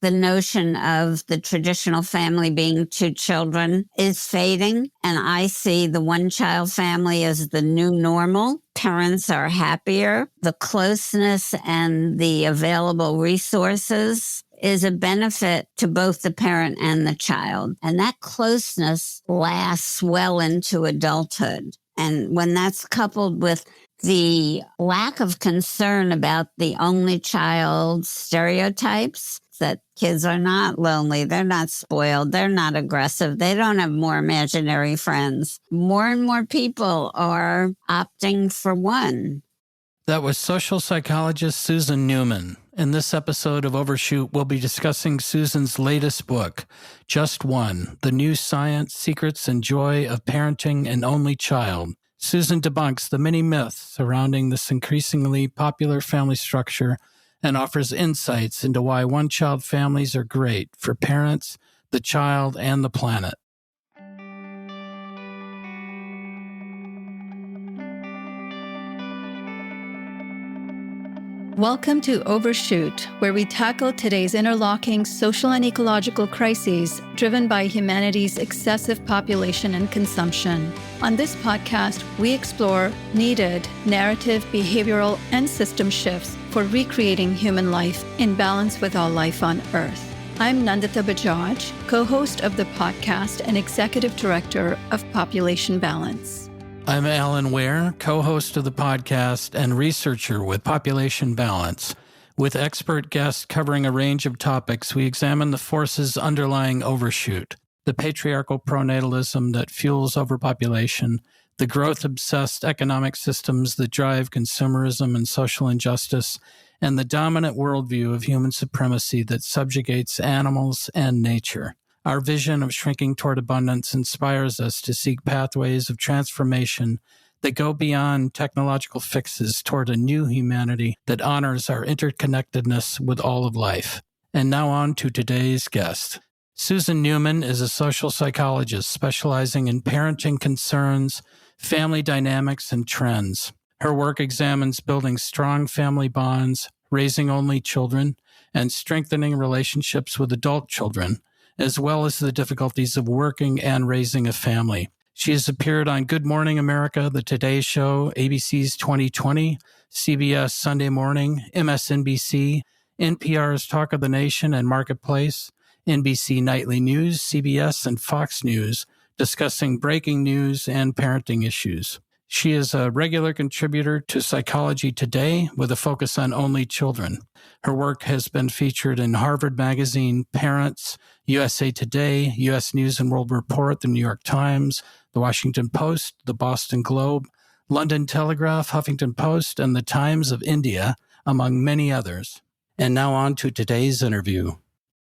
the notion of the traditional family being two children is fading. And I see the one-child family as the new normal. Parents are happier. The closeness and the available resources is a benefit to both the parent and the child. And that closeness lasts well into adulthood. And when that's coupled with the lack of concern about the only child stereotypes, that kids are not lonely, they're not spoiled, they're not aggressive, they don't have more imaginary friends. More and more people are opting for one. That was social psychologist Susan Newman. In this episode of Overshoot, we'll be discussing Susan's latest book, Just One, The New Science, Secrets, and Joy of Parenting an Only Child. Susan debunks the many myths surrounding this increasingly popular family structure and offers insights into why one-child families are great for parents, the child, and the planet. Welcome to Overshoot, where we tackle today's interlocking social and ecological crises driven by humanity's excessive population and consumption. On this podcast, we explore needed narrative, behavioral, and system shifts for recreating human life in balance with all life on Earth. I'm Nandita Bajaj, co-host of the podcast and executive director of Population Balance. I'm Alan Ware, co-host of the podcast and researcher with Population Balance. With expert guests covering a range of topics, we examine the forces underlying overshoot, the patriarchal pronatalism that fuels overpopulation, the growth-obsessed economic systems that drive consumerism and social injustice, and the dominant worldview of human supremacy that subjugates animals and nature. Our vision of shrinking toward abundance inspires us to seek pathways of transformation that go beyond technological fixes toward a new humanity that honors our interconnectedness with all of life. And now on to today's guest. Susan Newman is a social psychologist specializing in parenting concerns, family dynamics, and trends. Her work examines building strong family bonds, raising only children, and strengthening relationships with adult children, as well as the difficulties of working and raising a family. She has appeared on Good Morning America, The Today Show, ABC's 2020, CBS Sunday Morning, MSNBC, NPR's Talk of the Nation and Marketplace, NBC Nightly News, CBS, and Fox News, discussing breaking news and parenting issues. She is a regular contributor to Psychology Today with a focus on only children. Her work has been featured in Harvard Magazine, Parents, USA Today, U.S. News and World Report, The New York Times, The Washington Post, The Boston Globe, London Telegraph, Huffington Post, and The Times of India, among many others. And now on to today's interview.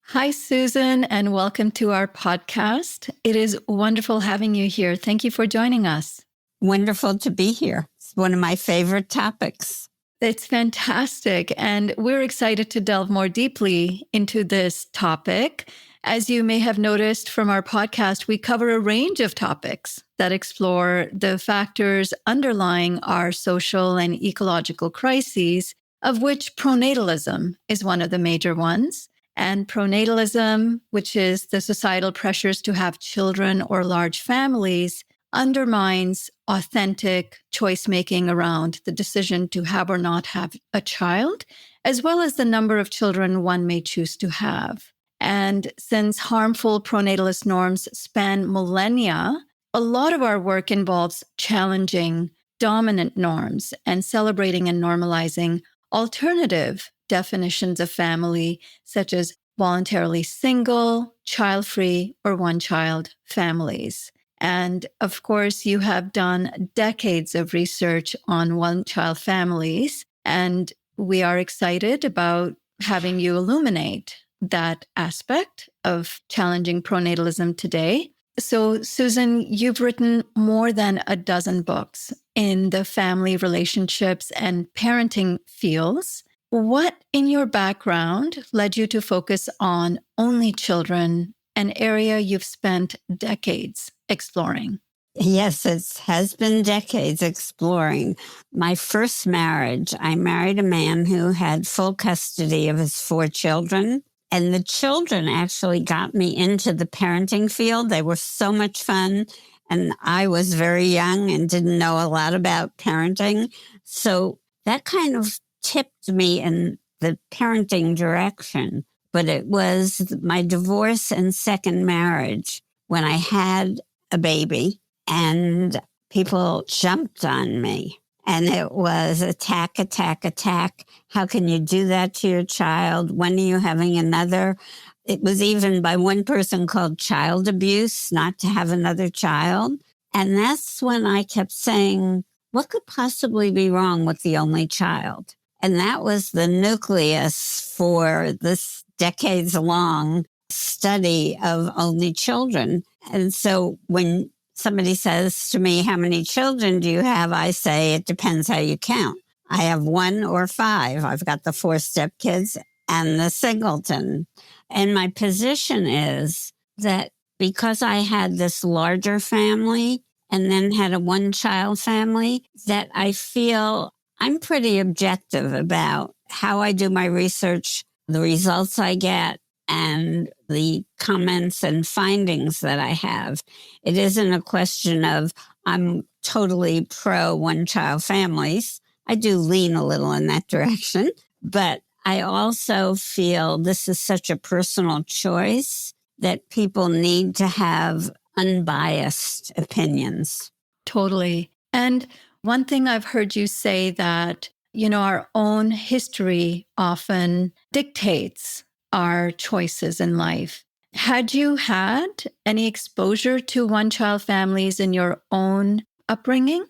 Hi, Susan, and welcome to our podcast. It is wonderful having you here. Thank you for joining us. Wonderful to be here. It's one of my favorite topics. It's fantastic. And we're excited to delve more deeply into this topic. As you may have noticed from our podcast, we cover a range of topics that explore the factors underlying our social and ecological crises, of which pronatalism is one of the major ones. And pronatalism, which is the societal pressures to have children or large families, undermines authentic choice-making around the decision to have or not have a child, as well as the number of children one may choose to have. And since harmful pronatalist norms span millennia, a lot of our work involves challenging dominant norms and celebrating and normalizing alternative definitions of family, such as voluntarily single, child-free, or one-child families. And of course, you have done decades of research on one-child families, and we are excited about having you illuminate that aspect of challenging pronatalism today. So, Susan, you've written more than a dozen books in the family relationships and parenting fields. What in your background led you to focus on only children, an area you've spent decades exploring? Yes, it has been decades exploring. My first marriage, I married a man who had full custody of his 4 children. And the children actually got me into the parenting field. They were so much fun. And I was very young and didn't know a lot about parenting. So that kind of tipped me in the parenting direction. But it was my divorce and second marriage when I had a baby and people jumped on me. And it was attack, attack, attack. How can you do that to your child? When are you having another? It was even by one person called child abuse, not to have another child. And that's when I kept saying, what could possibly be wrong with the only child? And that was the nucleus for this decades-long study of only children. And so when somebody says to me, how many children do you have? I say, it depends how you count. I have 1 or 5. I've got the 4 stepkids and the singleton. And my position is that because I had this larger family and then had a 1-child family, that I feel I'm pretty objective about how I do my research, the results I get, and the comments and findings that I have. It isn't a question of I'm totally pro 1-child families. I do lean a little in that direction, but I also feel this is such a personal choice that people need to have unbiased opinions. Totally. And one thing I've heard you say that, our own history often dictates our choices in life. Had you had any exposure to 1-child families in your own upbringing?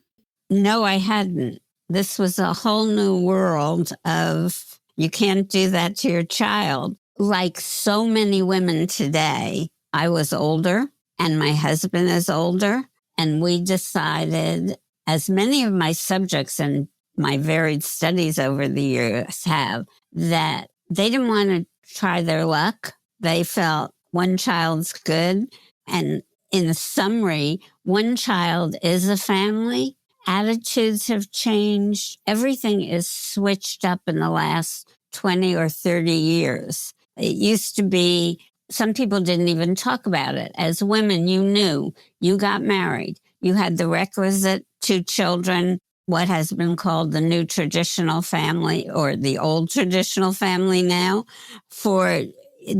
No, I hadn't. This was a whole new world of you can't do that to your child. Like so many women today, I was older and my husband is older. And we decided, as many of my subjects and my varied studies over the years have, that they didn't want to try their luck. They felt 1 child's good. And in summary, 1 child is a family. Attitudes have changed. Everything is switched up in the last 20 or 30 years. It used to be, some people didn't even talk about it. As women, you knew, you got married, you had the requisite 2 children, what has been called the new traditional family or the old traditional family now, for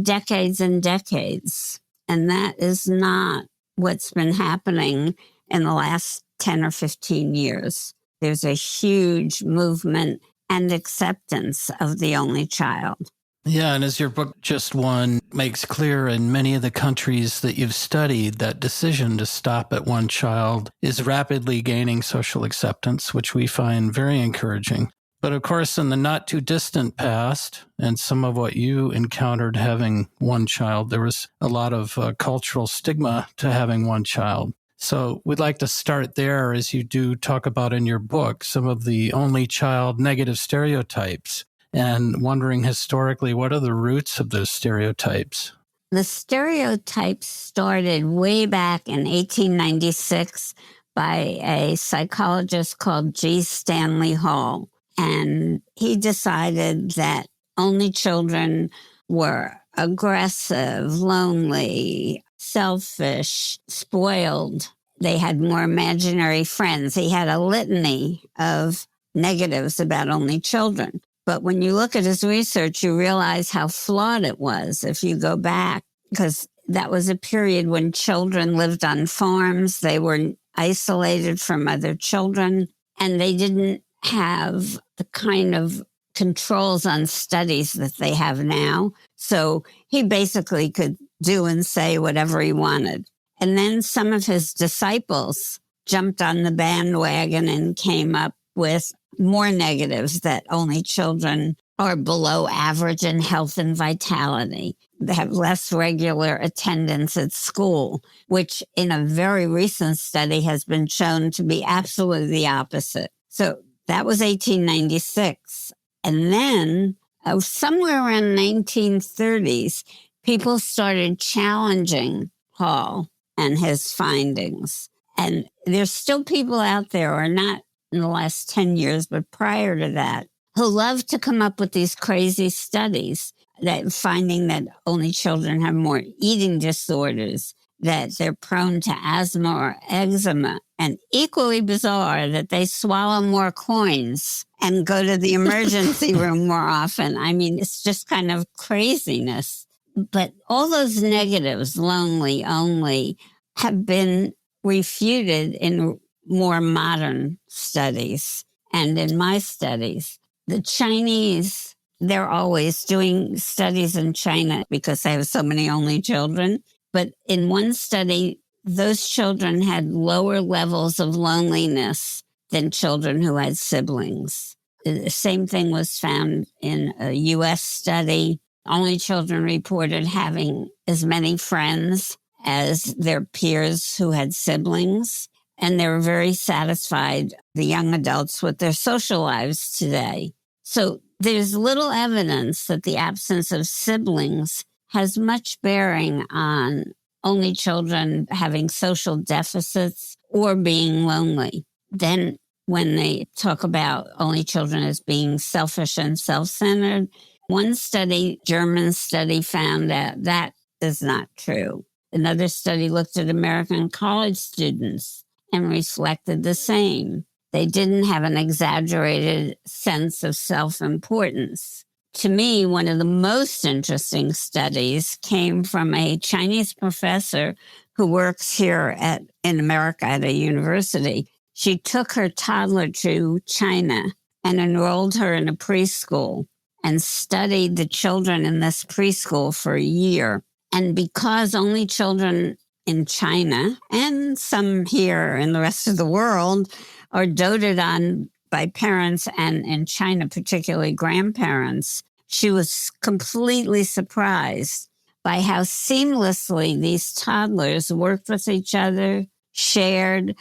decades and decades. And that is not what's been happening in the last 10 or 15 years. There's a huge movement and acceptance of the only child. Yeah, and as your book Just One makes clear, in many of the countries that you've studied, that decision to stop at 1 child is rapidly gaining social acceptance, which we find very encouraging. But of course, in the not too distant past, and some of what you encountered having 1 child, there was a lot of cultural stigma to having 1 child. So we'd like to start there, as you do talk about in your book, some of the only child negative stereotypes. And wondering historically, what are the roots of those stereotypes? The stereotypes started way back in 1896 by a psychologist called G. Stanley Hall. And he decided that only children were aggressive, lonely, selfish, spoiled. They had more imaginary friends. He had a litany of negatives about only children. But when you look at his research, you realize how flawed it was if you go back, because that was a period when children lived on farms. They were isolated from other children, and they didn't have the kind of controls on studies that they have now. So he basically could do and say whatever he wanted. And then some of his disciples jumped on the bandwagon and came up with more negatives, that only children are below average in health and vitality. They have less regular attendance at school, which in a very recent study has been shown to be absolutely the opposite. So that was 1896. And then somewhere around 1930s, people started challenging Hall and his findings. And there's still people out there, or not in the last 10 years, but prior to that, who love to come up with these crazy studies. that finding that only children have more eating disorders, that they're prone to asthma or eczema, and equally bizarre that they swallow more coins and go to the emergency room more often. I mean, it's just kind of craziness. But all those negatives, lonely, only, have been refuted in more modern studies. And in my studies, the Chinese, they're always doing studies in China because they have so many only children. But in one study, those children had lower levels of loneliness than children who had siblings. The same thing was found in a US study. Only children reported having as many friends as their peers who had siblings. And they were very satisfied, the young adults, with their social lives today. So there's little evidence that the absence of siblings has much bearing on only children having social deficits or being lonely. Then when they talk about only children as being selfish and self-centered, one study, German study, found that that is not true. Another study looked at American college students and reflected the same. They didn't have an exaggerated sense of self-importance. To me, one of the most interesting studies came from a Chinese professor who works here in America at a university. She took her toddler to China and enrolled her in a preschool and studied the children in this preschool for a year. And because only children in China and some here in the rest of the world are doted on by parents, and in China, particularly grandparents, she was completely surprised by how seamlessly these toddlers worked with each other, shared,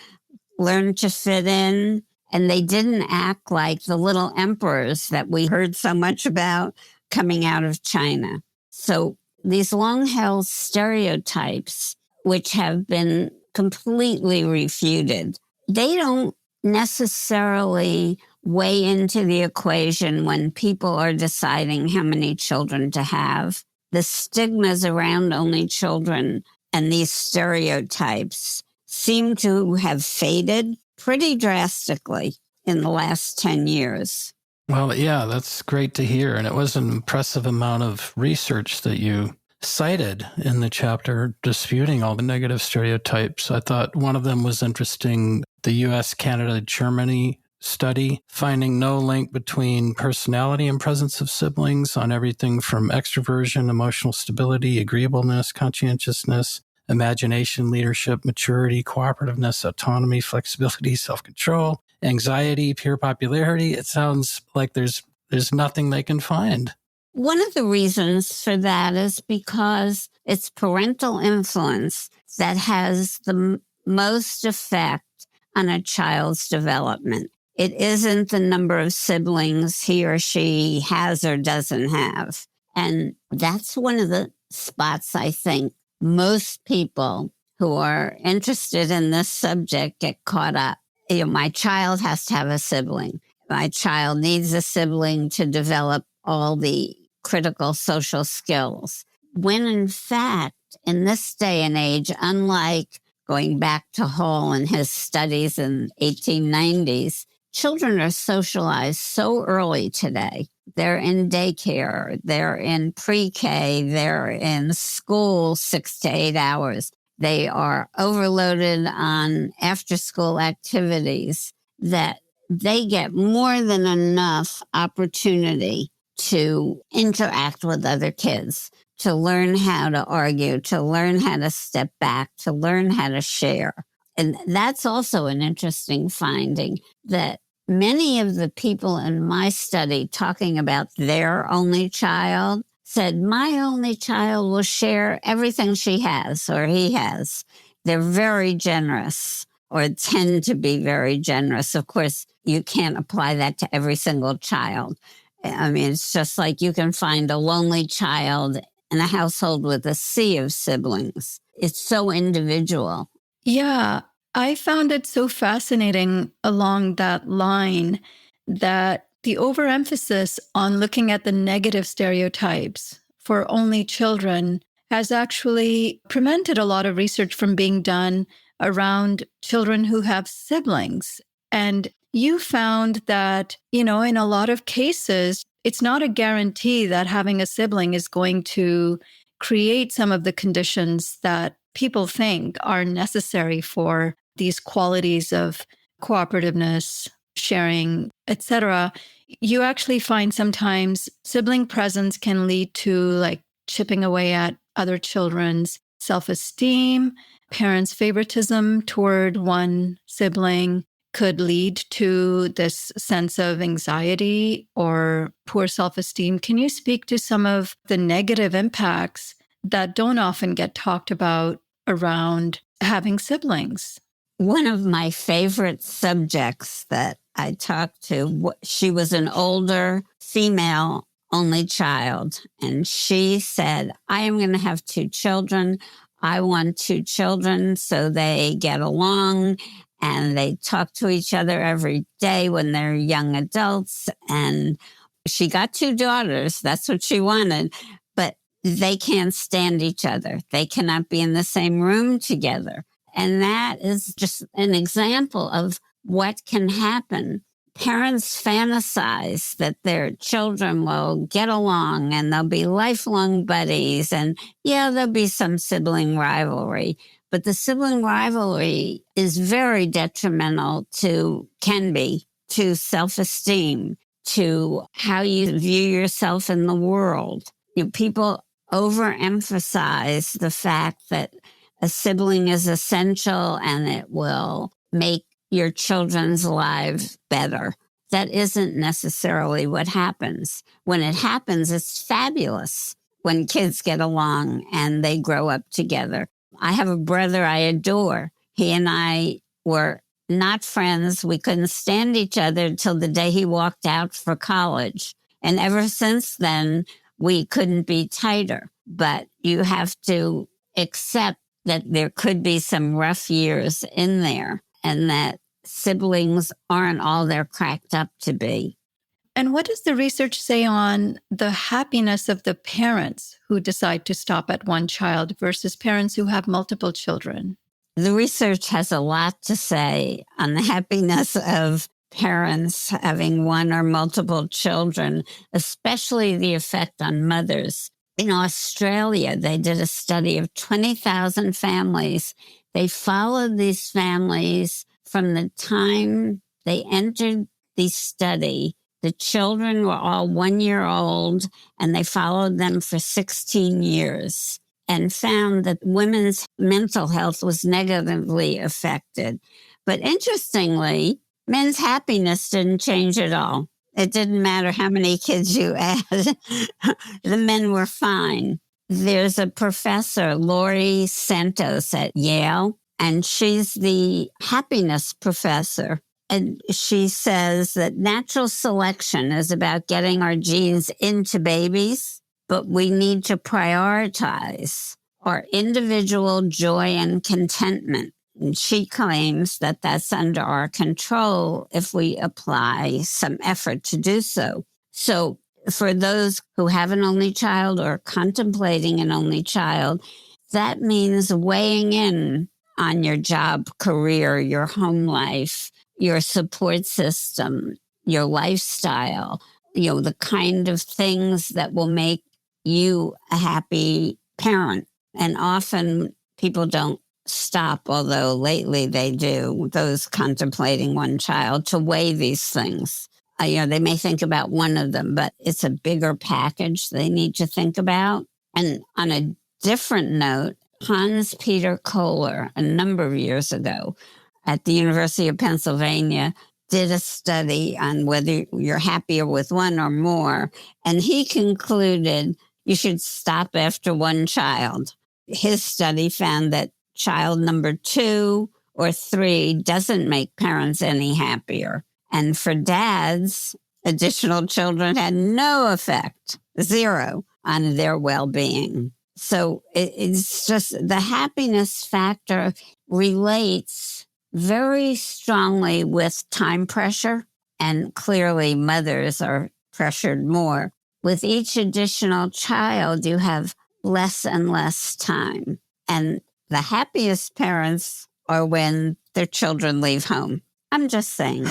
learned to fit in, and they didn't act like the little emperors that we heard so much about coming out of China. So these long-held stereotypes, which have been completely refuted, they don't necessarily weigh into the equation when people are deciding how many children to have. The stigmas around only children and these stereotypes seem to have faded pretty drastically in the last 10 years. Well, yeah, that's great to hear. And it was an impressive amount of research that you cited in the chapter disputing all the negative stereotypes. I thought one of them was interesting, the US, Canada, Germany study, finding no link between personality and presence of siblings on everything from extroversion, emotional stability, agreeableness, conscientiousness, imagination, leadership, maturity, cooperativeness, autonomy, flexibility, self-control, anxiety, peer popularity. It sounds like there's nothing they can find. One of the reasons for that is because it's parental influence that has the most effect on a child's development. It isn't the number of siblings he or she has or doesn't have. And that's one of the spots I think most people who are interested in this subject get caught up. You know, my child has to have a sibling. My child needs a sibling to develop all the critical social skills. When in fact, in this day and age, unlike going back to Hall and his studies in 1890s, children are socialized so early today. They're in daycare, they're in pre-K, they're in school 6 to 8 hours. They are overloaded on after-school activities that they get more than enough opportunity to interact with other kids, to learn how to argue, to learn how to step back, to learn how to share. And that's also an interesting finding, that many of the people in my study talking about their only child said, my only child will share everything she has or he has. They're very generous, or tend to be very generous. Of course, you can't apply that to every single child. I mean, it's just like you can find a lonely child in a household with a sea of siblings. It's so individual. Yeah, I found it so fascinating along that line that the overemphasis on looking at the negative stereotypes for only children has actually prevented a lot of research from being done around children who have siblings. And you found that, in a lot of cases, it's not a guarantee that having a sibling is going to create some of the conditions that people think are necessary for these qualities of cooperativeness, sharing, etc. You actually find sometimes sibling presence can lead to like chipping away at other children's self-esteem. Parents' favoritism toward one sibling could lead to this sense of anxiety or poor self-esteem. Can you speak to some of the negative impacts that don't often get talked about around having siblings? One of my favorite subjects that I talked to, she was an older female only child, and she said, I am going to have 2 children. I want 2 children so they get along and they talk to each other every day when they're young adults. And she got 2 daughters. That's what she wanted. But they can't stand each other. They cannot be in the same room together. And that is just an example of what can happen. Parents fantasize that their children will get along and they'll be lifelong buddies. And yeah, there'll be some sibling rivalry, but the sibling rivalry is very detrimental can be to self-esteem, to how you view yourself in the world. People overemphasize the fact that a sibling is essential and it will make your children's lives better. That isn't necessarily what happens. When it happens, it's fabulous when kids get along and they grow up together. I have a brother I adore. He and I were not friends. We couldn't stand each other until the day he walked out for college. And ever since then, we couldn't be tighter. But you have to accept that there could be some rough years in there and that siblings aren't all they're cracked up to be. And what does the research say on the happiness of the parents who decide to stop at one child versus parents who have multiple children? The research has a lot to say on the happiness of parents having one or multiple children, especially the effect on mothers. In Australia, they did a study of 20,000 families. They followed these families from the time they entered the study. The children were all 1 year old, and they followed them for 16 years and found that women's mental health was negatively affected. But interestingly, men's happiness didn't change at all. It didn't matter how many kids you had. The men were fine. There's a professor, Laurie Santos at Yale, and she's the happiness professor. And she says that natural selection is about getting our genes into babies, but we need to prioritize our individual joy and contentment. And she claims that that's under our control if we apply some effort to do so. So for those who have an only child or contemplating an only child, that means weighing in on your job, career, your home life, your support system, your lifestyle, the kind of things that will make you a happy parent. And often people don't stop, although lately they do, those contemplating one child, to weigh these things. They may think about one of them, but it's a bigger package they need to think about. And on a different note, Hans Peter Kohler, a number of years ago at the University of Pennsylvania, did a study on whether you're happier with one or more. And he concluded you should stop after one child. His study found that child number 2 or 3 doesn't make parents any happier. And for dads, additional children had no effect, 0, on their well-being. So it's just the happiness factor relates very strongly with time pressure. And clearly mothers are pressured more. with each additional child, you have less and less time. And the happiest parents are when their children leave home. I'm just saying.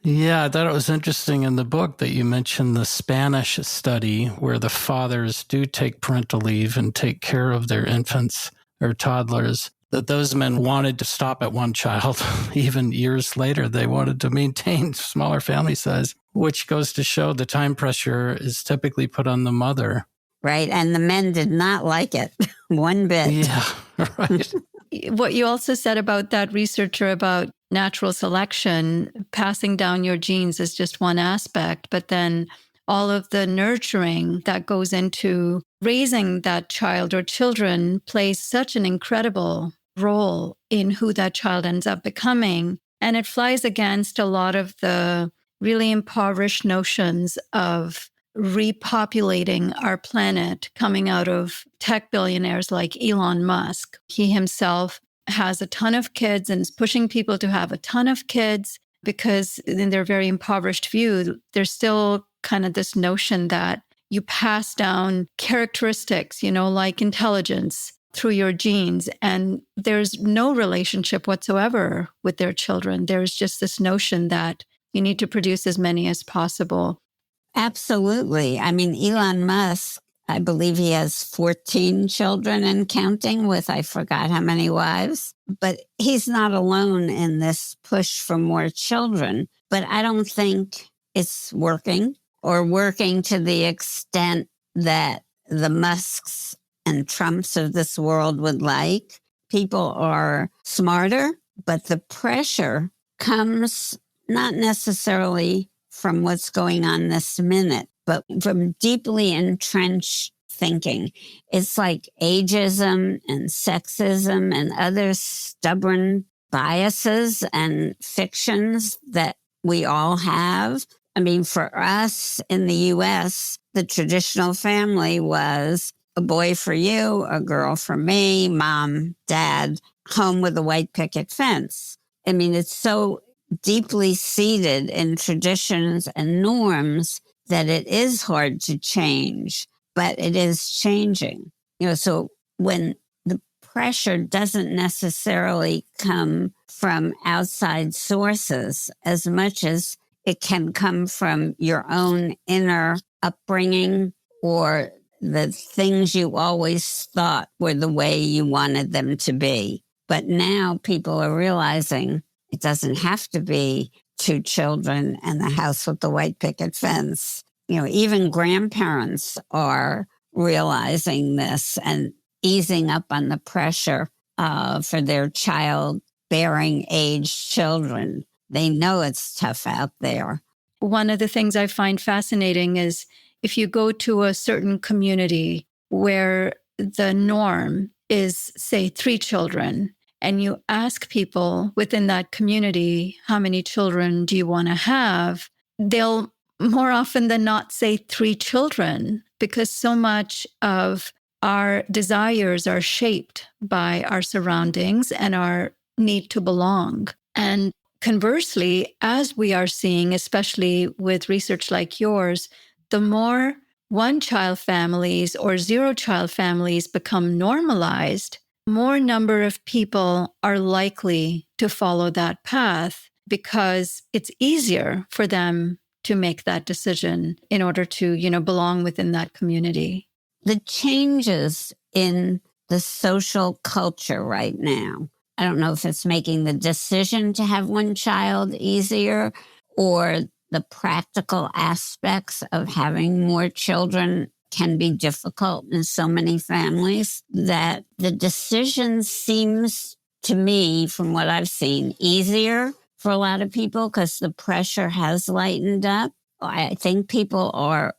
Yeah, I thought it was interesting in the book that you mentioned the Spanish study where the fathers do take parental leave and take care of their infants or toddlers, that those men wanted to stop at one child. Even years later, they wanted to maintain smaller family size, which goes to show the time pressure is typically put on the mother. Right. And the men did not like it one bit. Yeah, right. What you also said about that researcher about natural selection, passing down your genes is just one aspect, but then all of the nurturing that goes into raising that child or children plays such an incredible role in who that child ends up becoming. And it flies against a lot of the really impoverished notions of repopulating our planet coming out of tech billionaires like Elon Musk. He himself has a ton of kids and is pushing people to have a ton of kids because in their very impoverished view, there's still kind of this notion that you pass down characteristics, like intelligence through your genes. And there's no relationship whatsoever with their children. There's just this notion that you need to produce as many as possible. Absolutely. I mean, Elon Musk, I believe he has 14 children and counting with, I forgot how many wives, but he's not alone in this push for more children. But I don't think it's working or working to the extent that the Musks and Trumps of this world would like. People are smarter, but the pressure comes not necessarily from what's going on this minute, but from deeply entrenched thinking. It's like ageism and sexism and other stubborn biases and fictions that we all have. I mean, for us in the U.S., the traditional family was a boy for you, a girl for me, mom, dad, home with a white picket fence. I mean, it's so deeply seated in traditions and norms that it is hard to change, but it is changing. So when the pressure doesn't necessarily come from outside sources as much as it can come from your own inner upbringing or the things you always thought were the way you wanted them to be. But now people are realizing it doesn't have to be 2 children and the house with the white picket fence. Even grandparents are realizing this and easing up on the pressure for their childbearing age children. They know it's tough out there. One of the things I find fascinating is if you go to a certain community where the norm is, say, 3 children, and you ask people within that community, how many children do you want to have? They'll more often than not say 3 children, because so much of our desires are shaped by our surroundings and our need to belong. And conversely, as we are seeing, especially with research like yours, the more one-child families or zero-child families become normalized, more number of people are likely to follow that path because it's easier for them to make that decision in order to, belong within that community. The changes in the social culture right now, I don't know if it's making the decision to have one child easier or the practical aspects of having more children can be difficult in so many families, that the decision seems to me, from what I've seen, easier for a lot of people because the pressure has lightened up. I think people are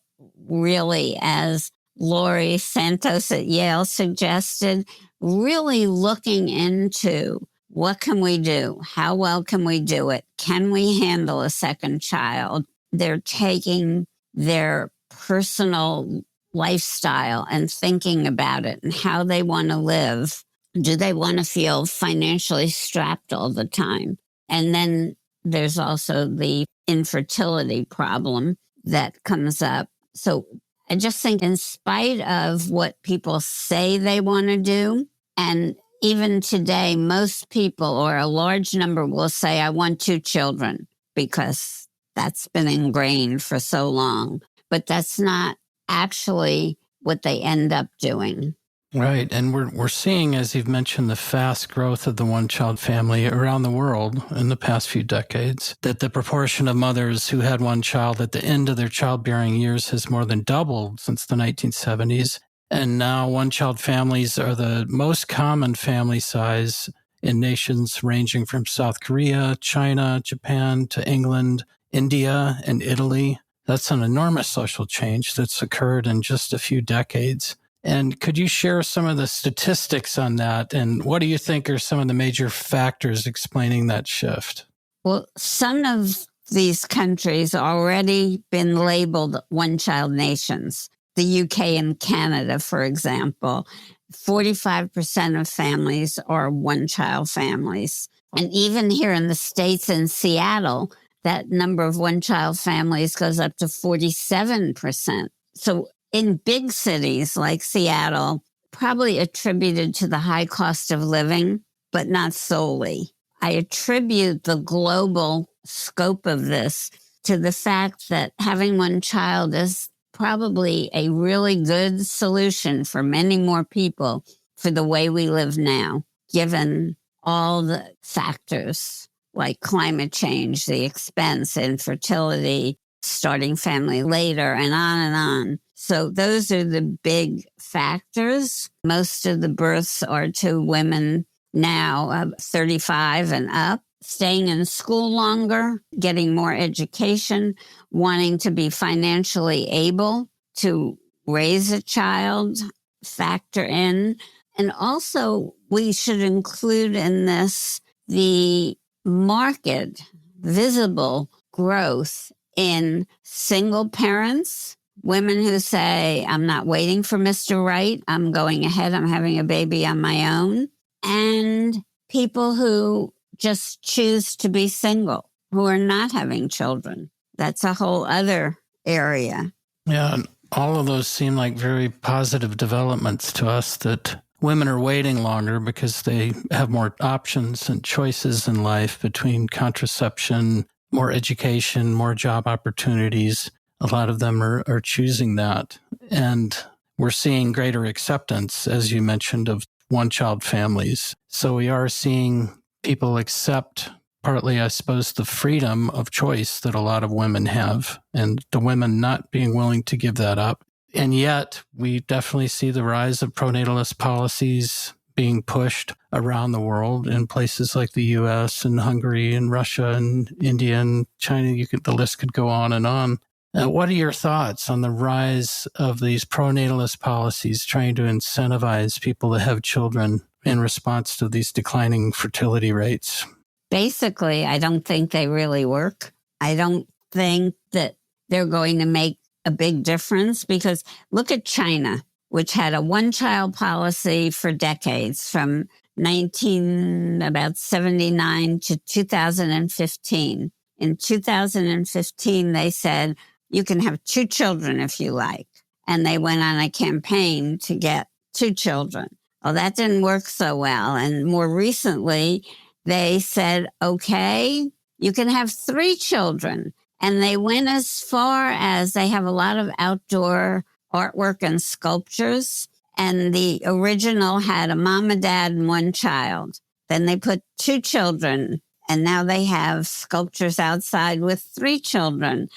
really, as Laurie Santos at Yale suggested, really looking into what can we do? How well can we do it? Can we handle a second child? They're taking their personal lifestyle and thinking about it and how they want to live. Do they want to feel financially strapped all the time? And then there's also the infertility problem that comes up. So I just think in spite of what people say they want to do, and even today, most people or a large number will say, I want 2 children, because that's been ingrained for so long. But that's not actually what they end up doing. Right. And we're seeing, as you've mentioned, the fast growth of the one-child family around the world in the past few decades, that the proportion of mothers who had one child at the end of their childbearing years has more than doubled since the 1970s. And now one-child families are the most common family size in nations ranging from South Korea, China, Japan to England, India, and Italy. That's an enormous social change that's occurred in just a few decades. And could you share some of the statistics on that? And what do you think are some of the major factors explaining that shift? Well, some of these countries already been labeled one-child nations. The UK and Canada, for example, 45% of families are one-child families. And even here in the States, in Seattle, that number of one-child families goes up to 47%. So in big cities like Seattle, probably attributed to the high cost of living, but not solely. I attribute the global scope of this to the fact that having one child is probably a really good solution for many more people for the way we live now, given all the factors like climate change, the expense, infertility, starting family later, and on and on. So those are the big factors. Most of the births are to women now of 35 and up, staying in school longer, getting more education, wanting to be financially able to raise a child, factor in. And also, we should include in this the market, visible growth in single parents, women who say, I'm not waiting for Mr. Right, I'm going ahead, I'm having a baby on my own, and people who just choose to be single, who are not having children. That's a whole other area. Yeah, and all of those seem like very positive developments to us, that women are waiting longer because they have more options and choices in life between contraception, more education, more job opportunities. A lot of them are choosing that. And we're seeing greater acceptance, as you mentioned, of one-child families. So we are seeing people accept partly, I suppose, the freedom of choice that a lot of women have, and the women not being willing to give that up. And yet, we definitely see the rise of pronatalist policies being pushed around the world in places like the US and Hungary and Russia and India and China. The list could go on and on. What are your thoughts on the rise of these pronatalist policies trying to incentivize people to have children in response to these declining fertility rates? Basically, I don't think they really work. I don't think that they're going to make a big difference, because look at China, which had a one-child policy for decades, from 1979 to 2015. In 2015, they said, you can have 2 children if you like. And they went on a campaign to get 2 children. Well, that didn't work so well. And more recently, they said, okay, you can have 3 children. And they went as far as they have a lot of outdoor artwork and sculptures. And the original had a mom, a dad, and 1 child. Then they put 2 children. And now they have sculptures outside with 3 children.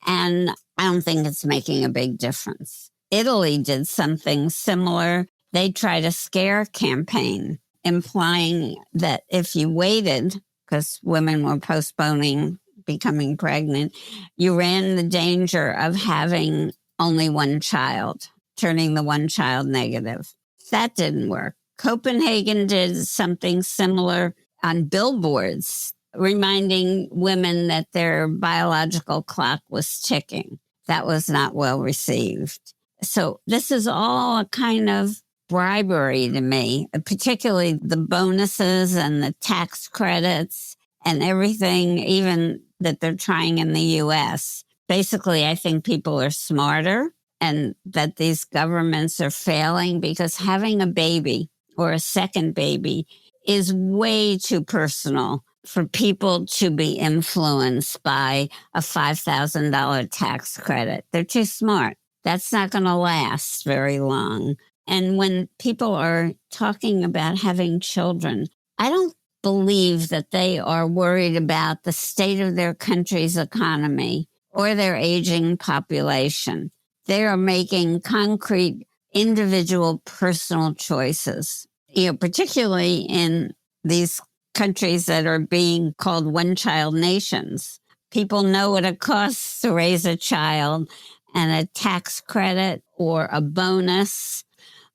And I don't think it's making a big difference. Italy did something similar. They tried a scare campaign, implying that if you waited, because women were postponing becoming pregnant, you ran the danger of having only 1 child, turning the 1 child negative. That didn't work. Copenhagen did something similar on billboards, reminding women that their biological clock was ticking. That was not well received. So this is all a kind of bribery to me, particularly the bonuses and the tax credits and everything, even that they're trying in the US. basically, I think people are smarter and that these governments are failing because having a baby or a second baby is way too personal for people to be influenced by a $5,000 tax credit. They're too smart. That's not going to last very long. And when people are talking about having children, I don't believe that they are worried about the state of their country's economy or their aging population. They are making concrete, individual, personal choices. Particularly in these countries that are being called one-child nations. People know what it costs to raise a child, and a tax credit or a bonus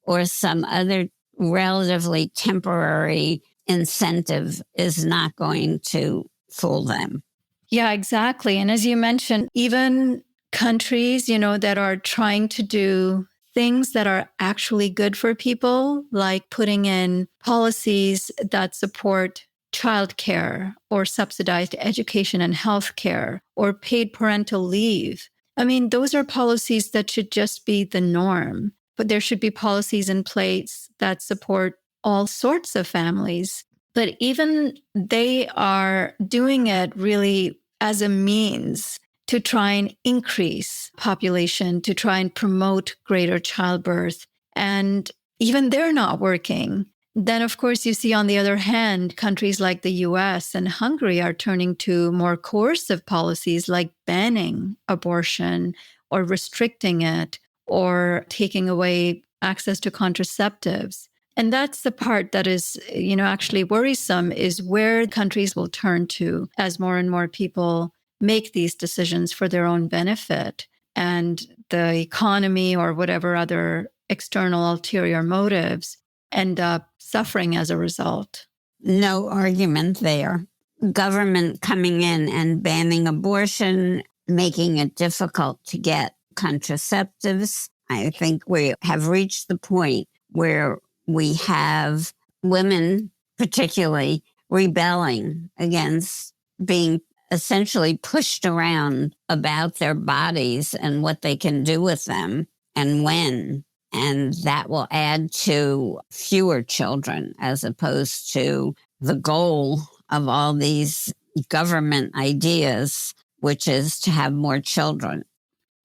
or some other relatively temporary incentive is not going to fool them. Yeah, exactly. And as you mentioned, even countries, that are trying to do things that are actually good for people, like putting in policies that support childcare or subsidized education and healthcare or paid parental leave. I mean, those are policies that should just be the norm, but there should be policies in place that support all sorts of families. But even they are doing it really as a means to try and increase population, to try and promote greater childbirth. And even they're not working. Then, of course, you see on the other hand, countries like the US and Hungary are turning to more coercive policies like banning abortion or restricting it or taking away access to contraceptives. And that's the part that is, actually worrisome, is where countries will turn to as more and more people make these decisions for their own benefit, and the economy or whatever other external ulterior motives end up suffering as a result. No argument there. Government coming in and banning abortion, making it difficult to get contraceptives. I think we have reached the point where we have women, particularly, rebelling against being essentially pushed around about their bodies and what they can do with them and when. And that will add to fewer children as opposed to the goal of all these government ideas, which is to have more children.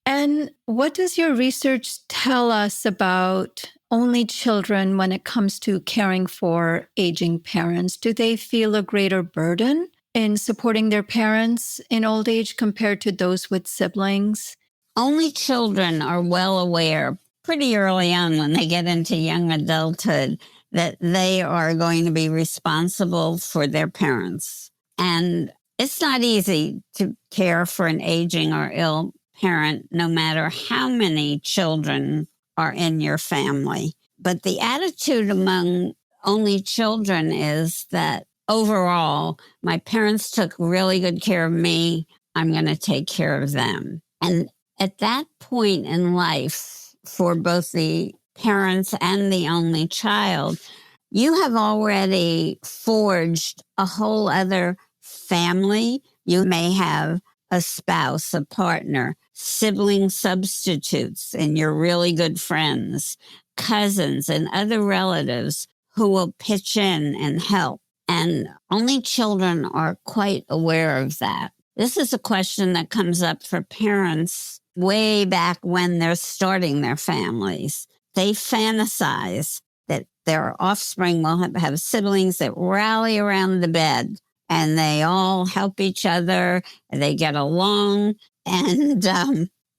And what does your research tell us about only children when it comes to caring for aging parents? Do they feel a greater burden in supporting their parents in old age compared to those with siblings? Only children are well aware pretty early on when they get into young adulthood that they are going to be responsible for their parents. And it's not easy to care for an aging or ill parent, no matter how many children are in your family. But the attitude among only children is that overall, my parents took really good care of me. I'm going to take care of them. And at that point in life, for both the parents and the only child, you have already forged a whole other family. You may have a spouse, a partner, sibling substitutes, and your really good friends, cousins, and other relatives who will pitch in and help. And only children are quite aware of that. This is a question that comes up for parents way back when they're starting their families. They fantasize that their offspring will have siblings that rally around the bed and they all help each other, they get along. And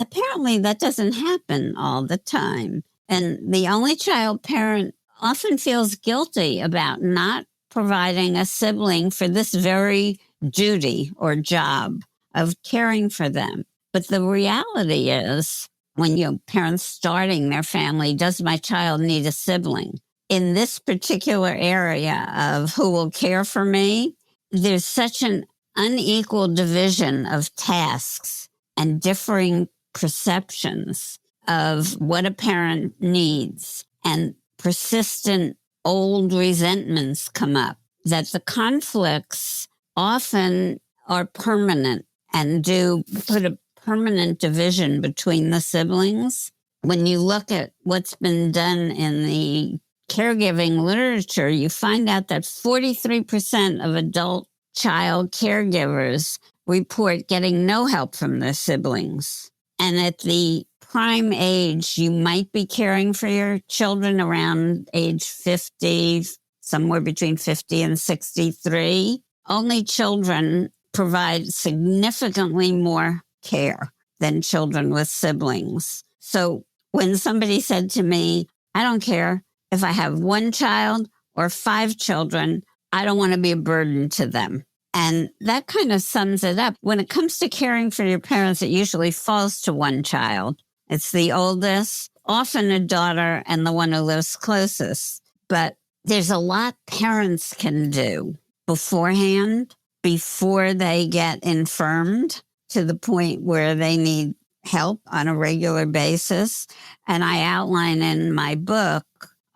apparently that doesn't happen all the time. And the only child parent often feels guilty about not providing a sibling for this very duty or job of caring for them. But the reality is, when parents starting their family, does my child need a sibling? In this particular area of who will care for me, there's such an unequal division of tasks and differing perceptions of what a parent needs, and persistent old resentments come up, that the conflicts often are permanent and do put a permanent division between the siblings. When you look at what's been done in the caregiving literature, you find out that 43% of adult child caregivers report getting no help from their siblings. And at the prime age, you might be caring for your children around age 50, somewhere between 50 and 63. Only children provide significantly more care than children with siblings. So when somebody said to me, I don't care if I have one child or 5 children, I don't want to be a burden to them. And that kind of sums it up. When it comes to caring for your parents, it usually falls to one child. It's the oldest, often a daughter, and the one who lives closest. But there's a lot parents can do beforehand, before they get infirmed to the point where they need help on a regular basis. And I outline in my book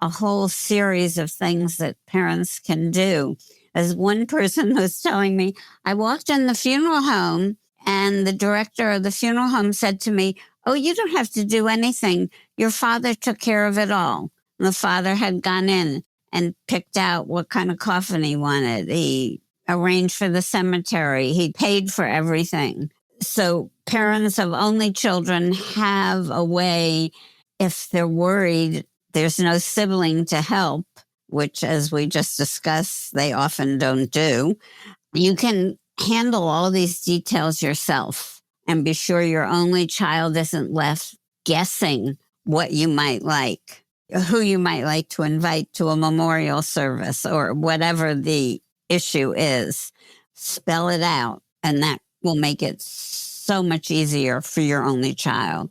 a whole series of things that parents can do. As one person was telling me, I walked in the funeral home and the director of the funeral home said to me, oh, you don't have to do anything. Your father took care of it all. And the father had gone in and picked out what kind of coffin he wanted. He arranged for the cemetery. He paid for everything. So parents of only children have a way, if they're worried, there's no sibling to help, which, as we just discussed, they often don't do. You can handle all these details yourself and be sure your only child isn't left guessing what you might like, who you might like to invite to a memorial service or whatever the issue is. Spell it out, and that will make it so much easier for your only child.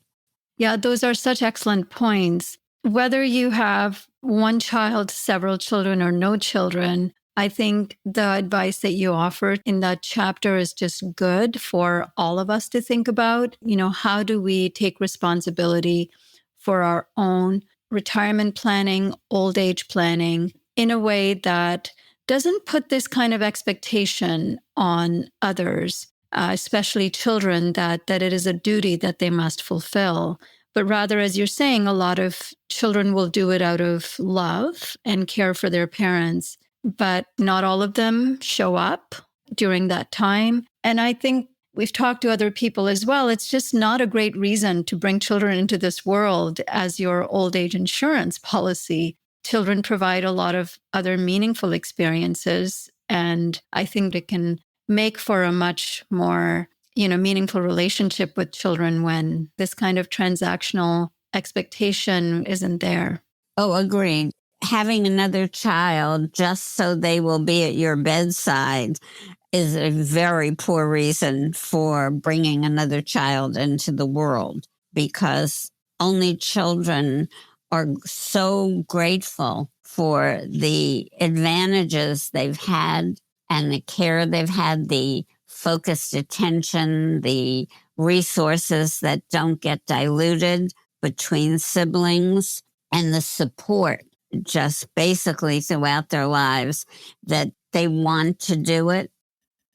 Yeah, those are such excellent points. Whether you have one child, several children, or no children, I think the advice that you offered in that chapter is just good for all of us to think about. You know, how do we take responsibility for our own retirement planning, old age planning in a way that doesn't put this kind of expectation on others, especially children, that it is a duty that they must fulfill. But rather, as you're saying, a lot of children will do it out of love and care for their parents, but not all of them show up during that time. And I think we've talked to other people as well. It's just not a great reason to bring children into this world as your old age insurance policy. Children provide a lot of other meaningful experiences. And I think it can make for a much more, meaningful relationship with children when this kind of transactional expectation isn't there. Oh, agreed. Having another child just so they will be at your bedside is a very poor reason for bringing another child into the world, because only children are so grateful for the advantages they've had and the care they've had, the focused attention, the resources that don't get diluted between siblings, and the support just basically throughout their lives that they want to do it.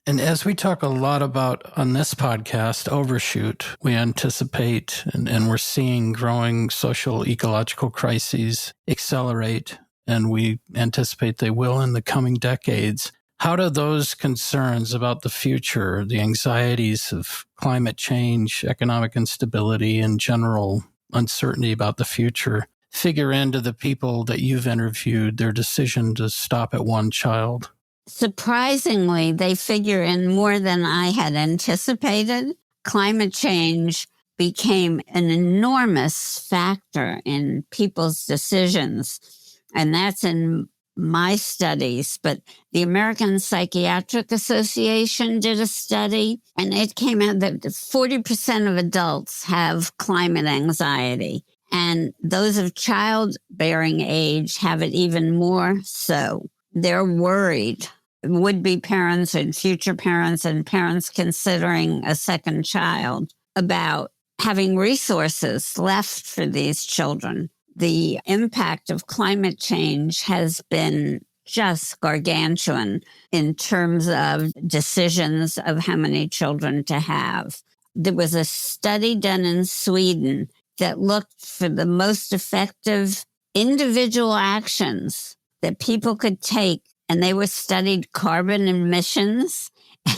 And as we talk a lot about on this podcast, overshoot, we anticipate and we're seeing growing social ecological crises accelerate, and we anticipate they will in the coming decades. How do those concerns about the future, the anxieties of climate change, economic instability, and general uncertainty about the future figure into the people that you've interviewed, their decision to stop at one child? Surprisingly, they figure in more than I had anticipated. Climate change became an enormous factor in people's decisions, and that's in my studies. But the American Psychiatric Association did a study, and it came out that 40% of adults have climate anxiety, and those of childbearing age have it even more so. They're worried, would-be parents and future parents and parents considering a second child, about having resources left for these children. The impact of climate change has been just gargantuan in terms of decisions of how many children to have. There was a study done in Sweden that looked for the most effective individual actions that people could take, and they were studied carbon emissions,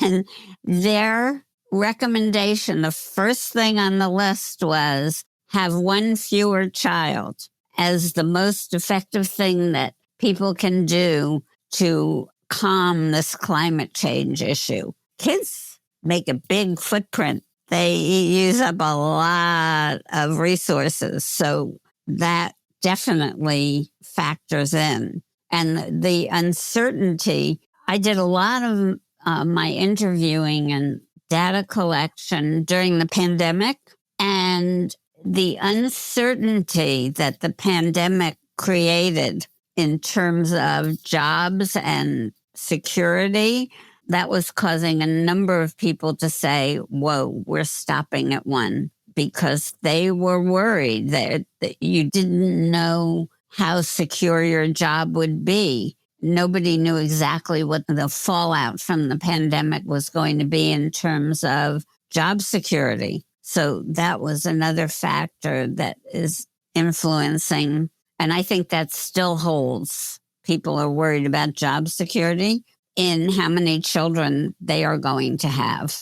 and their recommendation, the first thing on the list was have one fewer child as the most effective thing that people can do to calm this climate change issue. Kids make a big footprint. They use up a lot of resources. So that definitely factors in. And the uncertainty, I did a lot of my interviewing and data collection during the pandemic, and the uncertainty that the pandemic created in terms of jobs and security, that was causing a number of people to say, whoa, we're stopping at one, because they were worried that you didn't know how secure your job would be. Nobody knew exactly what the fallout from the pandemic was going to be in terms of job security. So that was another factor that is influencing. And I think that still holds. People are worried about job security in how many children they are going to have.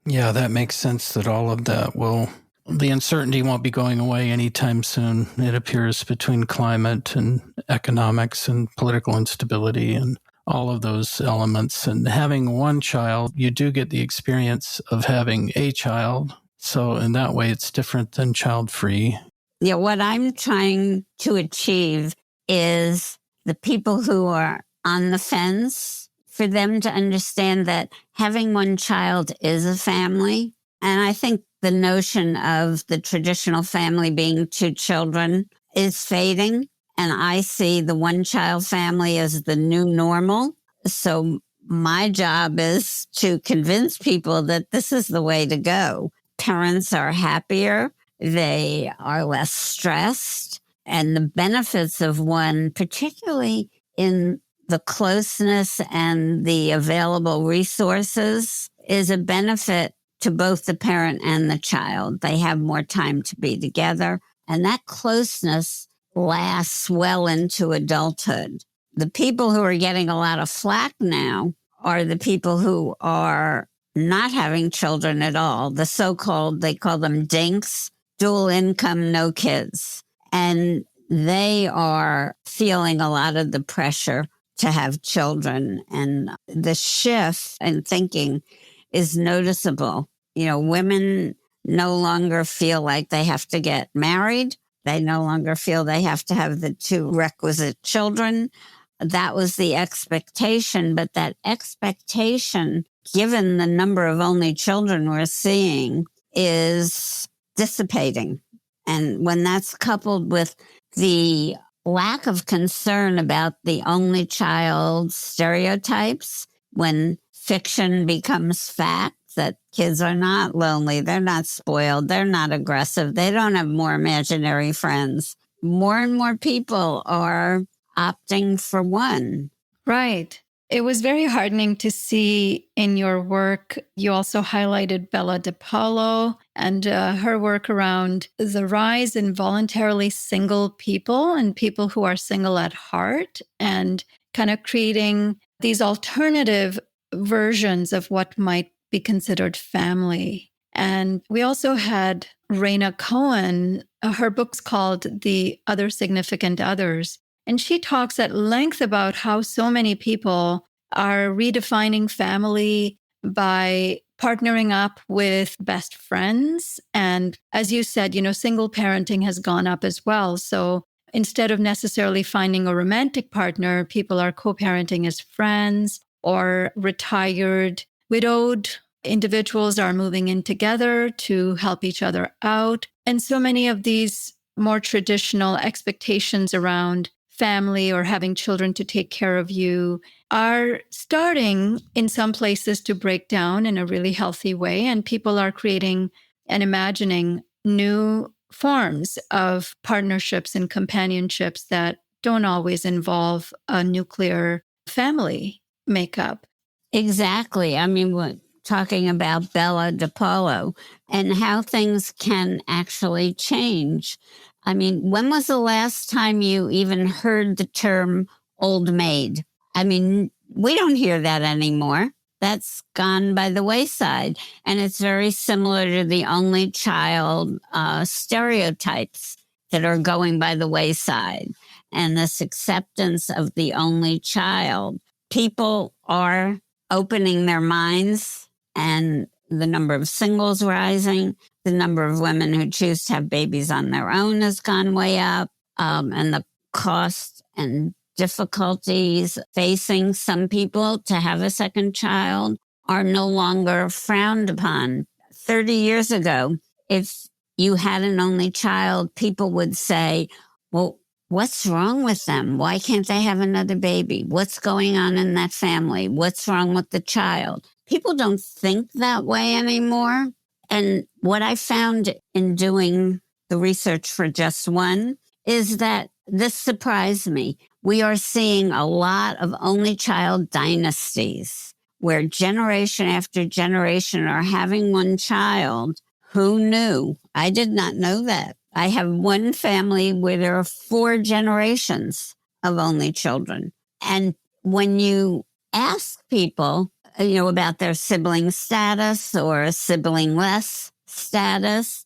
Yeah, that makes sense that all of that the uncertainty won't be going away anytime soon. It appears between climate and economics and political instability and all of those elements. And having one child, you do get the experience of having a child. So in that way, it's different than child-free. Yeah, what I'm trying to achieve is the people who are on the fence, for them to understand that having one child is a family. And I think the notion of the traditional family being two children is fading. And I see the one-child family as the new normal. So my job is to convince people that this is the way to go. Parents are happier. They are less stressed. And the benefits of one, particularly in the closeness and the available resources, is a benefit to both the parent and the child. They have more time to be together, and that closeness lasts well into adulthood. The people who are getting a lot of flack now are the people who are not having children at all. The so-called, they call them dinks, dual income, no kids. And they are feeling a lot of the pressure to have children. And the shift in thinking is noticeable. You know, women no longer feel like they have to get married. They no longer feel they have to have the two requisite children. That was the expectation, but that expectation, given the number of only children we're seeing, is dissipating. And when that's coupled with the lack of concern about the only child stereotypes, when fiction becomes fact, that kids are not lonely, they're not spoiled, they're not aggressive, they don't have more imaginary friends. More and more people are opting for one. Right. It was very heartening to see in your work. You also highlighted Bella DePaulo and her work around the rise in voluntarily single people and people who are single at heart, and kind of creating these alternative versions of what might be considered family. And we also had Raina Cohen. Her book's called The Other Significant Others. And she talks at length about how so many people are redefining family by partnering up with best friends. And as you said, you know, single parenting has gone up as well. So instead of necessarily finding a romantic partner, people are co-parenting as friends, or retired, widowed individuals are moving in together to help each other out. And so many of these more traditional expectations around family or having children to take care of you are starting in some places to break down in a really healthy way. And people are creating and imagining new forms of partnerships and companionships that don't always involve a nuclear family makeup. Exactly. I mean, talking about Bella DePaulo and how things can actually change. I mean, when was the last time you even heard the term old maid? I mean, we don't hear that anymore. That's gone by the wayside. And it's very similar to the only child stereotypes that are going by the wayside and this acceptance of the only child. People are opening their minds, and the number of singles rising, the number of women who choose to have babies on their own has gone way up, and the cost and difficulties facing some people to have a second child are no longer frowned upon. 30 years ago, if you had an only child, people would say, well, what's wrong with them? Why can't they have another baby? What's going on in that family? What's wrong with the child? People don't think that way anymore. And what I found in doing the research for Just One is that this surprised me. We are seeing a lot of only child dynasties where generation after generation are having one child. Who knew? I did not know that. I have one family where there are 4 generations of only children. And when you ask people, about their sibling status or sibling-less status,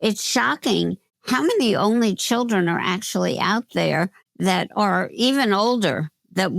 it's shocking how many only children are actually out there that are even older, that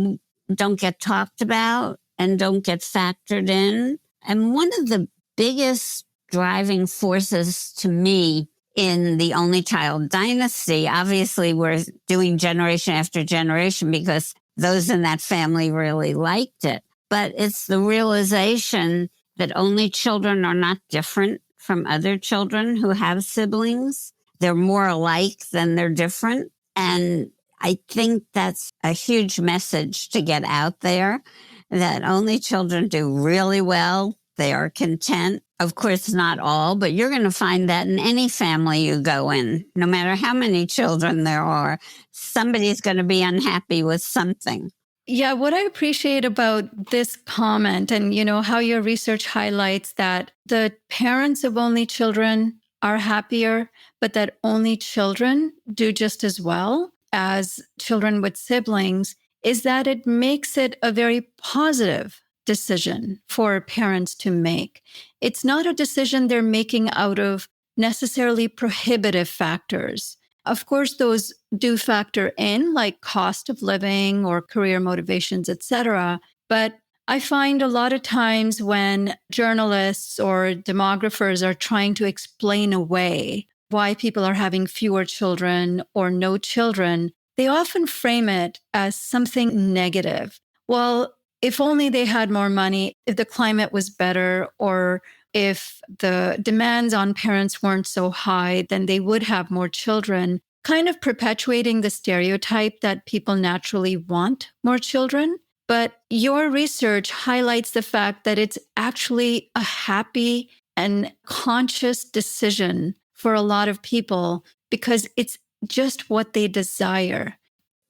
don't get talked about and don't get factored in. And one of the biggest driving forces to me in the only child dynasty, obviously we're doing generation after generation because those in that family really liked it. But it's the realization that only children are not different from other children who have siblings. They're more alike than they're different. And I think that's a huge message to get out there, that only children do really well. They are content. Of course, not all, but you're going to find that in any family you go in, no matter how many children there are, somebody's going to be unhappy with something. Yeah, what I appreciate about this comment and, how your research highlights that the parents of only children are happier, but that only children do just as well as children with siblings, is that it makes it a very positive decision for parents to make. It's not a decision they're making out of necessarily prohibitive factors. Of course, those do factor in, like cost of living or career motivations, etc. But I find a lot of times when journalists or demographers are trying to explain away why people are having fewer children or no children, they often frame it as something negative. Well, if only they had more money, if the climate was better, or if the demands on parents weren't so high, then they would have more children, kind of perpetuating the stereotype that people naturally want more children. But your research highlights the fact that it's actually a happy and conscious decision for a lot of people because it's just what they desire.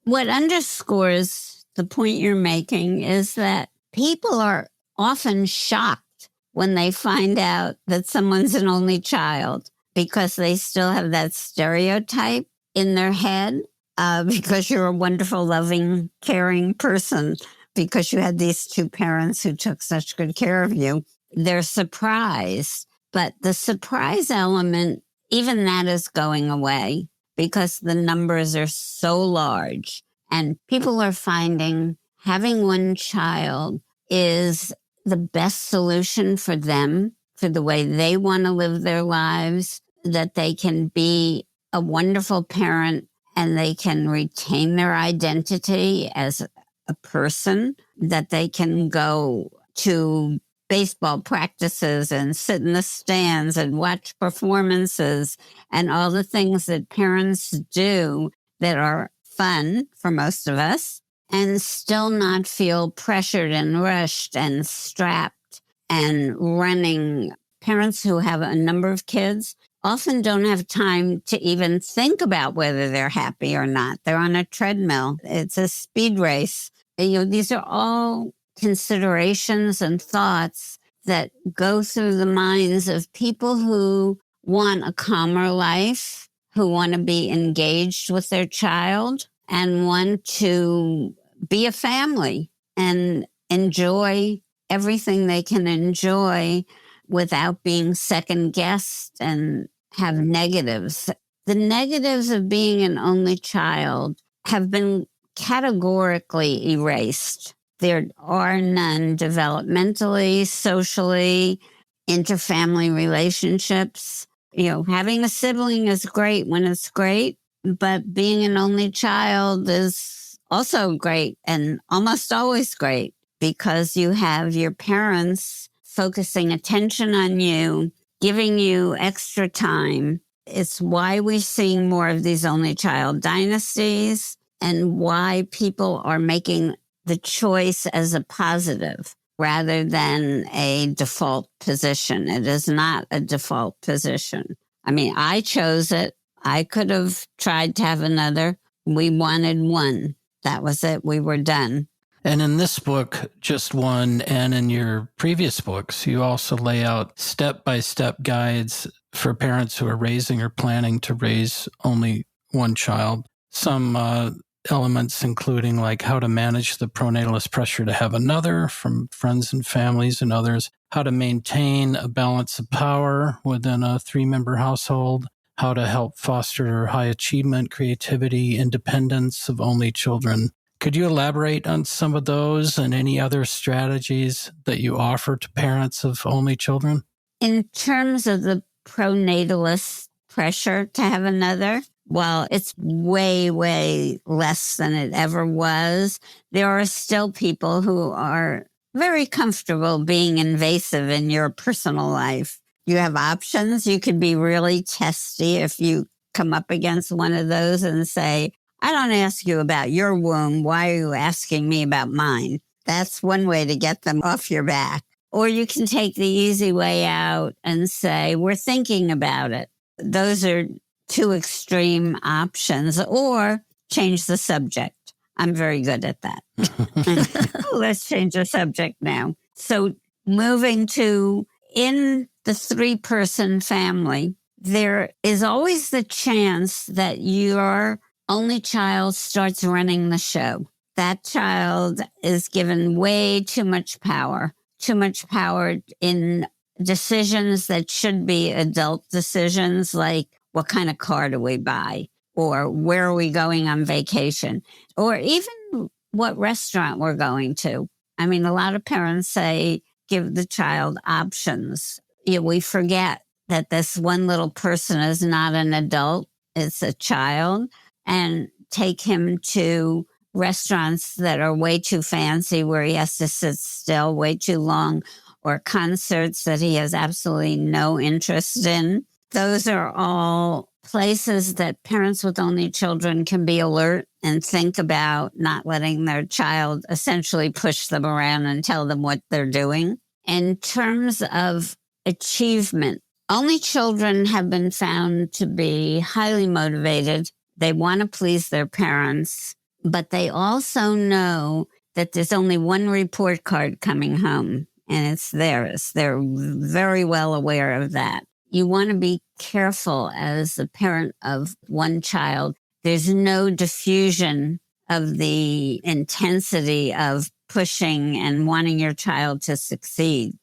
What underscores the point you're making is that people are often shocked when they find out that someone's an only child because they still have that stereotype in their head, because you're a wonderful, loving, caring person, because you had these 2 parents who took such good care of you. They're surprised. But the surprise element, even that is going away because the numbers are so large. And people are finding having one child is the best solution for them, for the way they want to live their lives, that they can be a wonderful parent and they can retain their identity as a person, that they can go to baseball practices and sit in the stands and watch performances and all the things that parents do that are fun for most of us, and still not feel pressured and rushed and strapped and running. Parents who have a number of kids often don't have time to even think about whether they're happy or not. They're on a treadmill. It's a speed race. These are all considerations and thoughts that go through the minds of people who want a calmer life, who want to be engaged with their child and want to be a family and enjoy everything they can enjoy without being second guessed and have negatives. The negatives of being an only child have been categorically erased. There are none developmentally, socially, interfamily relationships. Having a sibling is great when it's great, but being an only child is also great and almost always great because you have your parents focusing attention on you, giving you extra time. It's why we're seeing more of these only child dynasties and why people are making the choice as a positive rather than a default position. It is not a default position. I mean, I chose it. I could have tried to have another. We wanted one. That was it. We were done. And in this book, just one, and in your previous books, you also lay out step-by-step guides for parents who are raising or planning to raise only one child. Some elements including like how to manage the pronatalist pressure to have another from friends and families and others, how to maintain a balance of power within a 3-member household, how to help foster high achievement, creativity, independence of only children. Could you elaborate on some of those and any other strategies that you offer to parents of only children? In terms of the pronatalist pressure to have another, while it's way, way less than it ever was, there are still people who are very comfortable being invasive in your personal life. You have options. You could be really testy if you come up against one of those and say, I don't ask you about your womb. Why are you asking me about mine? That's one way to get them off your back. Or you can take the easy way out and say, we're thinking about it. Those are two extreme options. Or change the subject. I'm very good at that. Let's change the subject now. So moving to in the 3-person family, there is always the chance that your only child starts running the show. That child is given way too much power in decisions that should be adult decisions, like what kind of car do we buy? Or where are we going on vacation? Or even what restaurant we're going to. I mean, a lot of parents say, give the child options. We forget that this one little person is not an adult, it's a child, and take him to restaurants that are way too fancy where he has to sit still way too long, or concerts that he has absolutely no interest in. Those are all places that parents with only children can be alert and think about not letting their child essentially push them around and tell them what they're doing. In terms of achievement, only children have been found to be highly motivated. They want to please their parents, but they also know that there's only one report card coming home, and it's theirs. They're very well aware of that. You want to be careful as a parent of one child. There's no diffusion of the intensity of pushing and wanting your child to succeed,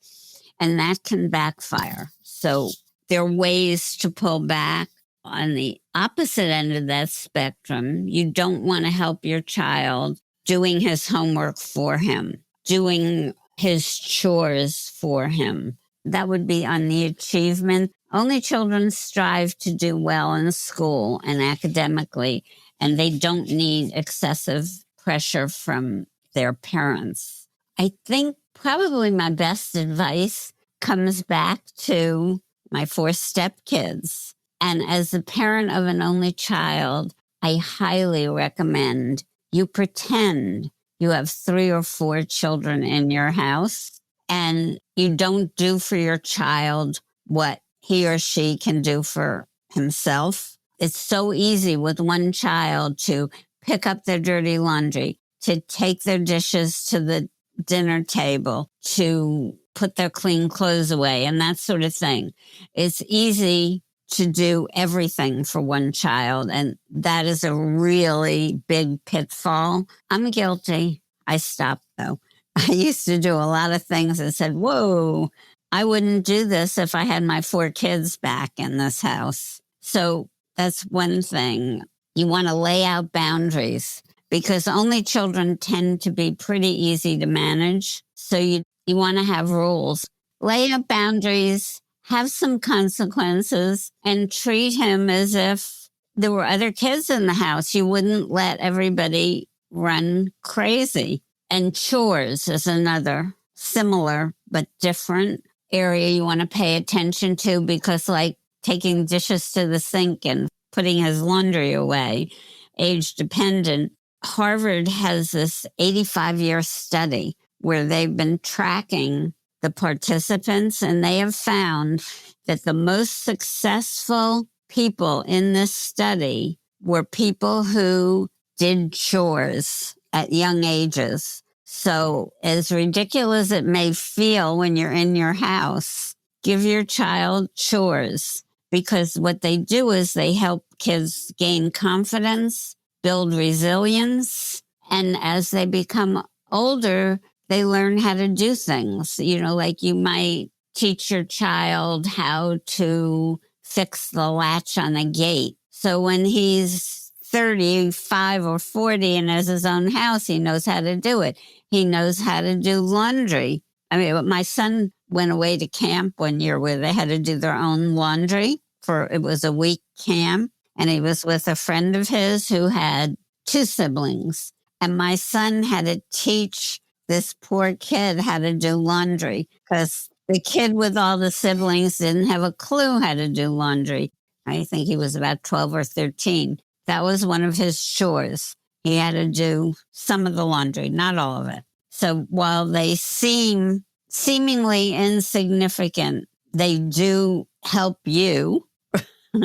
and that can backfire. So there are ways to pull back. On the opposite end of that spectrum, you don't want to help your child doing his homework for him, doing his chores for him. That would be on the achievement. Only children strive to do well in school and academically, and they don't need excessive pressure from their parents. I think probably my best advice comes back to my 4 stepkids. And as a parent of an only child, I highly recommend you pretend you have 3 or 4 children in your house and you don't do for your child what he or she can do for himself. It's so easy with one child to pick up their dirty laundry, to take their dishes to the dinner table, to put their clean clothes away and that sort of thing. It's easy to do everything for one child, and that is a really big pitfall. I'm guilty. I stopped, though. I used to do a lot of things and said, whoa, I wouldn't do this if I had my 4 kids back in this house. So that's one thing. You want to lay out boundaries because only children tend to be pretty easy to manage. So you want to have rules. Lay out boundaries, have some consequences, and treat him as if there were other kids in the house. You wouldn't let everybody run crazy. And chores is another similar but different area you want to pay attention to because, like, taking dishes to the sink and putting his laundry away, age dependent. Harvard has this 85-year study where they've been tracking the participants, and they have found that the most successful people in this study were people who did chores at young ages. So as ridiculous as it may feel when you're in your house, give your child chores because what they do is they help kids gain confidence, build resilience, and as they become older, they learn how to do things. Like you might teach your child how to fix the latch on a gate. So when he's 35 or 40 and has his own house, he knows how to do it. He knows how to do laundry. I mean, my son went away to camp one year where they had to do their own laundry it was a week camp. And he was with a friend of his who had 2 siblings. And my son had to teach this poor kid how to do laundry because the kid with all the siblings didn't have a clue how to do laundry. I think he was about 12 or 13. That was one of his chores. He had to do some of the laundry, not all of it. So while they seem seemingly insignificant, they do help you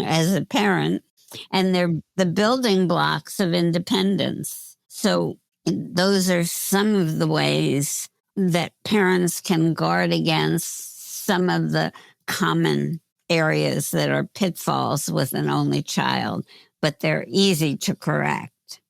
as a parent, and they're the building blocks of independence. So those are some of the ways that parents can guard against some of the common areas that are pitfalls with an only child, but they're easy to correct.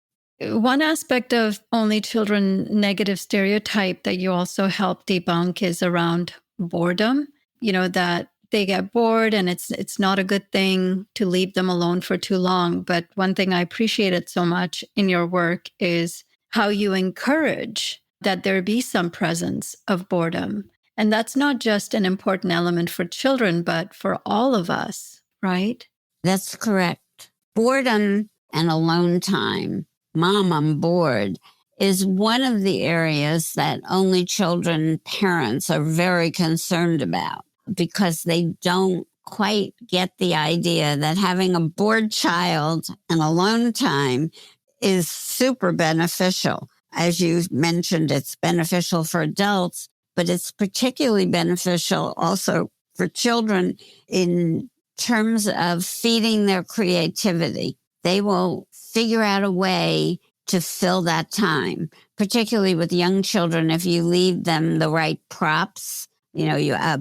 One aspect of only children negative stereotype that you also help debunk is around boredom, that they get bored and it's not a good thing to leave them alone for too long. But one thing I appreciated so much in your work is how you encourage that there be some presence of boredom. And that's not just an important element for children, but for all of us, right? That's correct. Boredom and alone time, Mom, I'm bored, is one of the areas that only children parents are very concerned about because they don't quite get the idea that having a bored child and alone time is super beneficial. As you mentioned, it's beneficial for adults, but it's particularly beneficial also for children in terms of feeding their creativity. They will figure out a way to fill that time, particularly with young children. If you leave them the right props, you a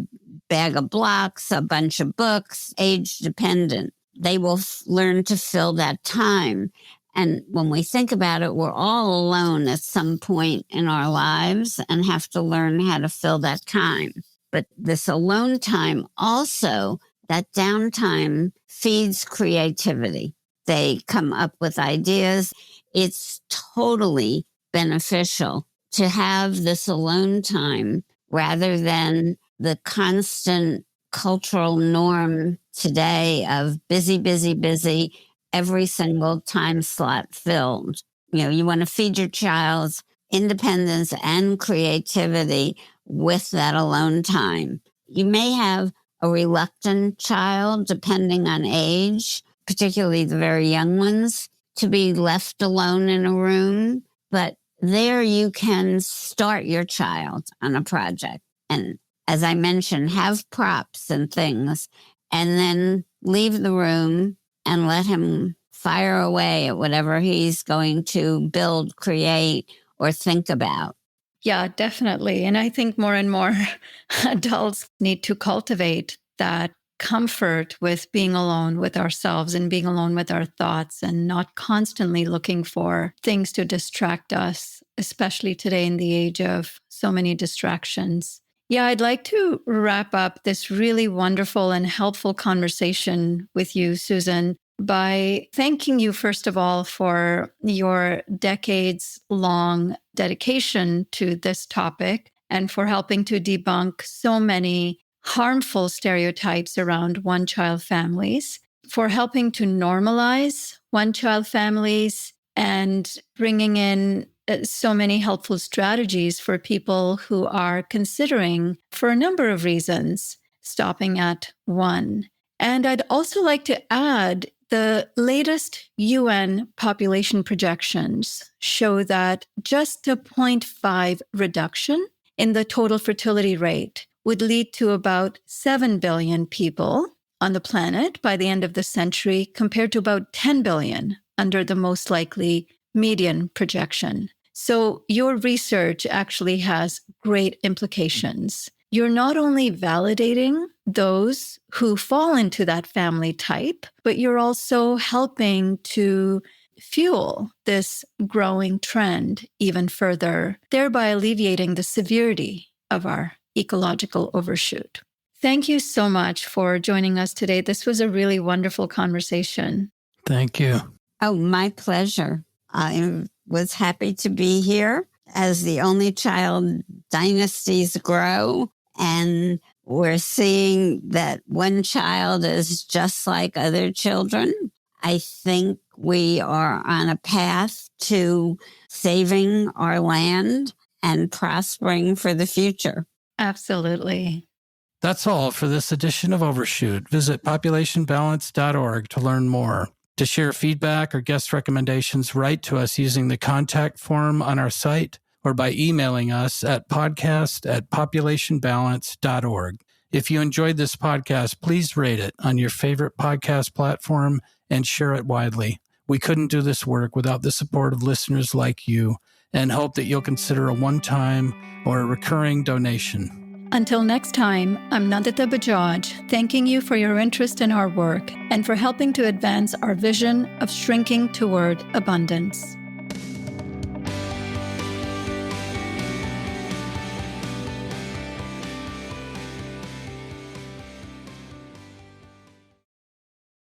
bag of blocks, a bunch of books, age dependent, they will learn to fill that time. And when we think about it, we're all alone at some point in our lives and have to learn how to fill that time. But this alone time also, that downtime feeds creativity. They come up with ideas. It's totally beneficial to have this alone time rather than the constant cultural norm today of busy, busy, busy, every single time slot filled. You want to feed your child's independence and creativity with that alone time. You may have a reluctant child, depending on age, particularly the very young ones, to be left alone in a room. But there you can start your child on a project. And as I mentioned, have props and things, and then leave the room and let him fire away at whatever he's going to build, create, or think about. Yeah, definitely. And I think more and more adults need to cultivate that comfort with being alone with ourselves and being alone with our thoughts and not constantly looking for things to distract us, especially today in the age of so many distractions. Yeah, I'd like to wrap up this really wonderful and helpful conversation with you, Susan, by thanking you, first of all, for your decades-long dedication to this topic and for helping to debunk so many harmful stereotypes around one-child families, for helping to normalize one-child families and bringing in so many helpful strategies for people who are considering, for a number of reasons, stopping at one. And I'd also like to add the latest UN population projections show that just a 0.5 reduction in the total fertility rate would lead to about 7 billion people on the planet by the end of the century, compared to about 10 billion under the most likely median projection. So your research actually has great implications. You're not only validating those who fall into that family type, but you're also helping to fuel this growing trend even further, thereby alleviating the severity of our ecological overshoot. Thank you so much for joining us today. This was a really wonderful conversation. Thank you. Oh, my pleasure. I was happy to be here. As the only child, dynasties grow, and we're seeing that one child is just like other children. I think we are on a path to saving our land and prospering for the future. Absolutely. That's all for this edition of Overshoot. Visit populationbalance.org to learn more. To share feedback or guest recommendations, write to us using the contact form on our site or by emailing us at podcast@populationbalance.org. If you enjoyed this podcast, please rate it on your favorite podcast platform and share it widely. We couldn't do this work without the support of listeners like you, and hope that you'll consider a one-time or a recurring donation. Until next time, I'm Nandita Bajaj, thanking you for your interest in our work and for helping to advance our vision of shrinking toward abundance.